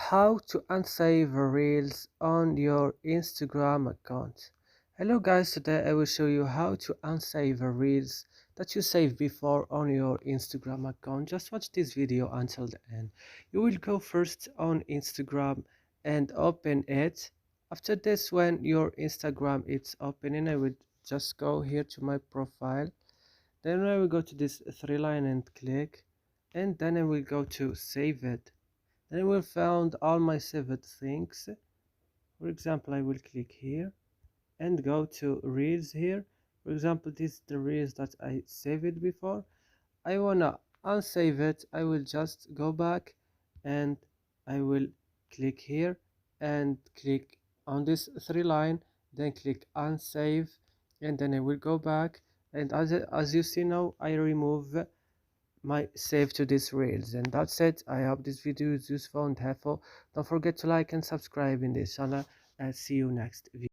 How to unsave reels on your Instagram account. Hello guys, today I will show you how to unsave reels that you saved before on your Instagram account. Just watch this video until the end. You will go first on Instagram and open it. After this, when your Instagram is opening, I will just go here to my profile. Then I will go to this three line and click, and then I will go to save it. Then I will find all my saved things. For example, I will click here and go to reels here. For example, this is the reels that I saved before. I wanna unsave it. I will just go back and I will click here and click on this three line, then click unsave, and then I will go back, and as you see now, I remove my save to this reels. And that's it. I hope this video is useful and helpful. Don't forget to like and subscribe in this channel, and see you next video.